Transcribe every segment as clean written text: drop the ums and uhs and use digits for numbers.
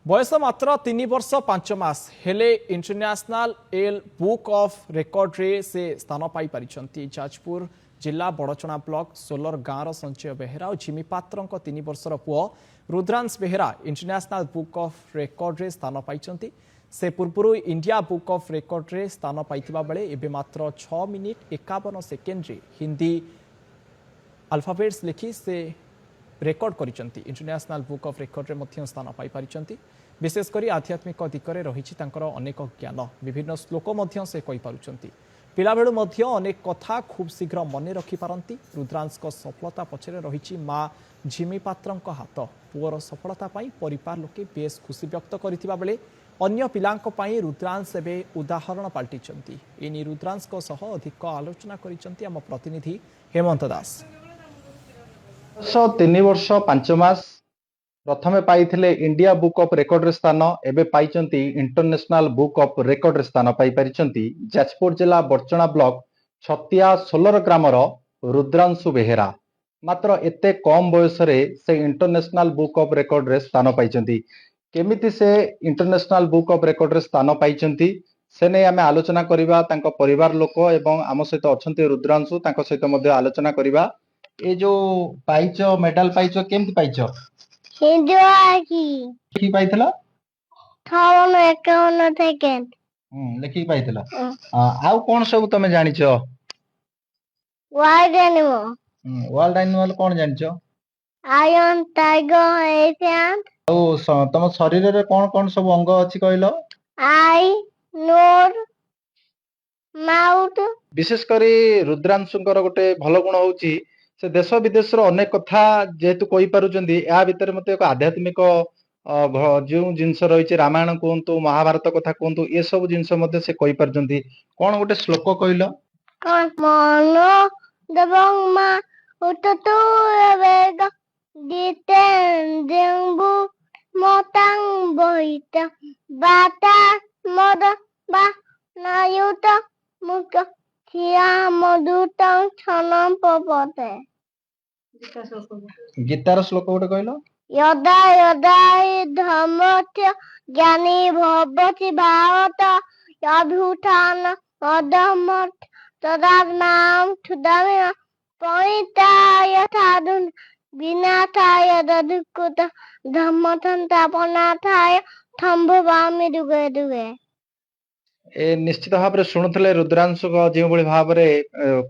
बयस मात्र 3 वर्ष 5 मास हेले international L book of record रे से स्थान पाई पारिछंती। जाजपुर जिला बड़चना ब्लॉक सोलर गाँव संचय बेहेरा और झिमी पात्र 3 वर्षर पुओ Rudransh Behera international book of record रे स्थान पाइछंती। से पूर्व इंडिया बुक ऑफ रेकर्ड रे स्थान पाइथिबा बेले एबे मात्र 6 मिनिट 51 सेकेंड रे हिंदी अल्फाबेट्स लिखि से रेकर्ड करिसंती। इंटरनेशनल बुक ऑफ रेकर्ड रे मध्य स्थान पाई पारिसंती। विशेषकर आध्यात्मिक दिगरे रहिछि तांकर अनेक ज्ञान, विभिन्न श्लोक मध्य से कहि पारुचंती। पिलाबेळु मध्य अनेक कथा खूब शीघ्र मन रखि पारंती। रुद्रांश सफलता पछरे रहिछि मां झिमी पात्रंक हाथ। पुअर सफलता पाई परिवार लोके बेस खुशी व्यक्त करिथिबा बेले अन्य पिलांक पाई रुद्रांश एबे उदाहरण पाल्टिचंती। एनी रुद्रांश सह अधिक आलोचना करिसंती आम प्रतिनिधि हेमंत दास। 3 वर्ष 5 मास प्रथमे पाइथिले इंडिया बुक ऑफ रेकर्ड रे स्थान, एबे पाइचंती इंटरनेशनल बुक ऑफ रेकर्ड रे स्थान पाई पारिचंती। जाजपुर जिला बड़चना ब्लॉक छतिया सोलर ग्रामर रुद्रांशु बेहेरा मात्र एते कम बयस रे से इंटरनेशनल बुक ऑफ रेकर्ड रे स्थान पाइचंती। केमिति से इंटरनेशनल बुक ऑफ रेकर्ड रे स्थान पाइचंती से नै आमे आलोचना करिबा। तांको परिवार लोक एवं आम सहित अछंती रुद्रांशु, तांको सहित मध्ये आलोचना करिबा। ए जो पाइचो मेडल पाइचो केमति पाइचो? लिखि पाइथला 51 सेकेंड लिखि पाइथला। आउ कोन सब तमे जानिचो? वाइड एनिमल वर्ल्ड एनिमल कोन जानिचो? आयन टाइगर एलिफेंट तम शरीर रे कोन कोन सब अंग अछि कहलो? आई नोज माउथ। विशेष करी रुद्रांशुंकर गोटे भल गुण होउची से देश विदेश अनेक कथा जेहेतु कही पारुचंदी। या भितर मते एक आध्यात्मिक जो जिनस रही रामायण कहतु, महाभारत कथा कहतु, ये सब जिनस मते से कही पारुचंदी। कोन गोटे श्लोक कहलो? कौन मनो दबंग मा उततु वेग जितेंद्रंगु मोतांग बोहित बाता मद बा नायुत मुक थिया मधुतं छनं पपते। गीतार श्लोक गोटे कहलो? यदा यदा हि धर्मस्य ज्ञानी भवति भारत अभ्युत्थान अधर्मस्य तदात्मानं क्षुधामेव परित्राय साधुन् विनाशाय तदुक्कृत धम्मसंस्थापनार्थाय सम्भवामि युगे युगे। ए निश्चित भाव शुणुले रुद्रांशु जो भाव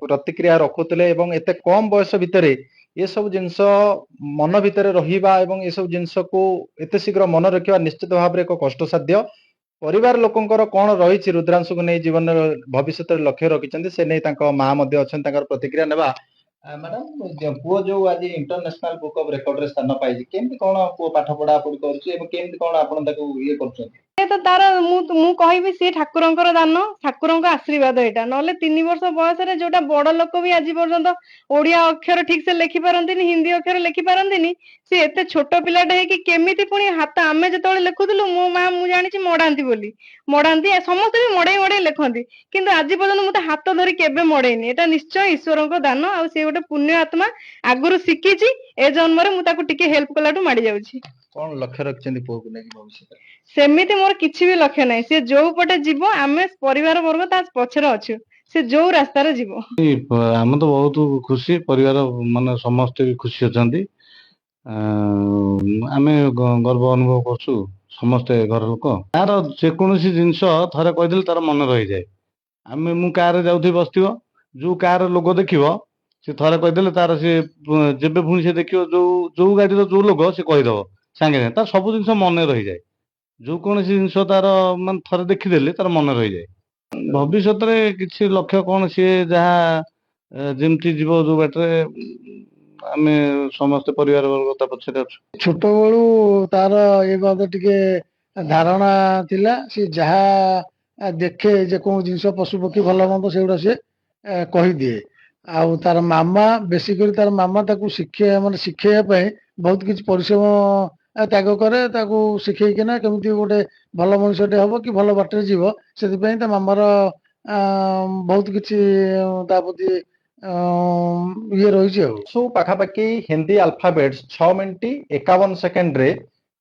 प्रतिक्रिया रखुले एवं एते कम बयस भितर ये सब जिनस मन भितर रहिबा एवं ये सब जिनस को एते शीघ्र मन रखिबा निश्चित भाव एक कष्टसाध्य। परिवार लोकंकर कोन रहिछि रुद्रांशु को नै जीवन भविष्य लक्ष्य रखिछन्ती से नै तांको मां मध्ये अछन तांकर प्रतिक्रिया नेबा। मैडम पुओ जो आज इंटरनेशनल बुक ऑफ रेकॉर्ड रे स्थान पाइछि केमति कोन पुओ पाठ पढा पढी करछि एवं केमति कोन आपण ताको ये करछन्ती? तो तार मु कहबी सी ठाकुरंकर दान, ठाकुरंकर आशीर्वाद। एटा नले 3 वर्ष बयस रे जोटा बड़ लोक भी आज पर्यंत ओडिया अक्षर ठीक से लिखि पारंतिनी, हिंदी अक्षर लिखि पारंतिनी, सी एते छोट पिलाटा है कि केमिति पुनी हाथ आमे जेतोळे लेखुथुलु मो मां मु जानिछि मडांती बोली मडांती समस्त भी मडै मडै लेखंती, किंतु आज पर्यंत मते हाथ धरि केबे मडैनी। एटा निश्चय ईश्वरंक दान आ से गोटे पुण्य आत्मा आगुरु सिकिछि ए जन्म रे मु ताकू टिके हेल्प कलाटू माडी जाउछि। कोन लक्ष्य रखछन्ती पुओ को नै भविष्य? सेमिति मोर किछि भी लक्ष्य नाही। से जो पटे जीवो आमे परिवार वर्ग ता पछरे अछु, से जो रास्ता रे जीवो। हम तो बहुत खुशी, परिवार माने समस्त भी खुशी अछंती। आमे गर्व अनुभव करछु समस्त घर लोक। तार जे कोनोसी जिंस थरे कहि देल तार मन रहि जाय। आमे मु कार जाउथि बसथिबो, जो कार लोगो देखिबो से थरे कहि देल तार से जेबे पुनी से देखिबो जो गाडी रो जो लोगो से कहि दबो संगे संगे तार सब जिंस मन रहि जाय। जो कौन जिनस तार मान थरे देखीदेले तार मन रही जाए। भविष्य रे किछि लक्ष्य कौन सी जहाँ जमती जीव जो बाटे आमे समस्त परिवार वर्ग पछरे अछु। छोट बेलू तार ये बात टिके धारणा थिला सी जहाँ देखे जे कौन जिनस पशु पक्षी भल मंद से गुड़ा से कही दिए। आउ तार मामा बेसिकली तार मामा ताकू शिखे माने शिखेया बहुत किछि परिश्रम त्याग करे, ताकू शिखेकिना केमती गोटे भल मनुष्यटे हम कि भल बाटर जीव से मामार बहुत किछि ता प्रति ये रही। सब पाखापाखि हिंदी अल्फाबेट्स 6 मिनिट 51 सेकेंड रे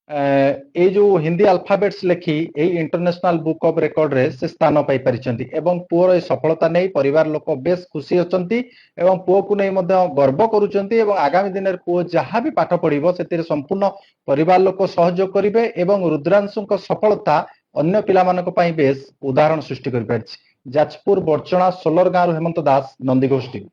এই ଯୋଉ ହିନ୍ଦୀ ଆଲଫାବେଟ୍ସ ଲେଖି ଏଇ ଇଣ୍ଟରନ୍ୟାସନାଲ ବୁକ୍ ଅଫ ରେକର୍ଡରେ ସେ ସ୍ଥାନ ପାଇପାରିଛନ୍ତି ଏବଂ ପୁଅର এই ସଫଳତା ନେଇ ପରିବାର ଲୋକ ବେଶ ଖୁସି ଅଛନ୍ତି ଏବଂ ପୁଅକୁ ନେଇ ମଧ୍ୟ ଗର୍ବ କରୁଛନ୍ତି ଏବଂ ଆଗାମୀ ଦିନରେ ପୁଅ ଯାହା ବି ପାଠ ପଢିବ ସେଥିରେ ସମ୍ପୂର୍ଣ୍ଣ ପରିବାର ଲୋକ ସହଯୋଗ କରିବେ ଏବଂ ରୁଦ୍ରାଂଶୁଙ୍କ ସଫଳତା ଅନ୍ୟ ପିଲାମାନଙ୍କ ପାଇଁ ବେଶ ଉଦାହରଣ ସୃଷ୍ଟି କରିପାରିଛି। ଯାଜପୁର ବଡ଼ଚଣା ସୋଲର ଗାଁରୁ ହେମନ୍ତ ଦାସ, ନନ୍ଦିଘୋଷ ଟିଭି।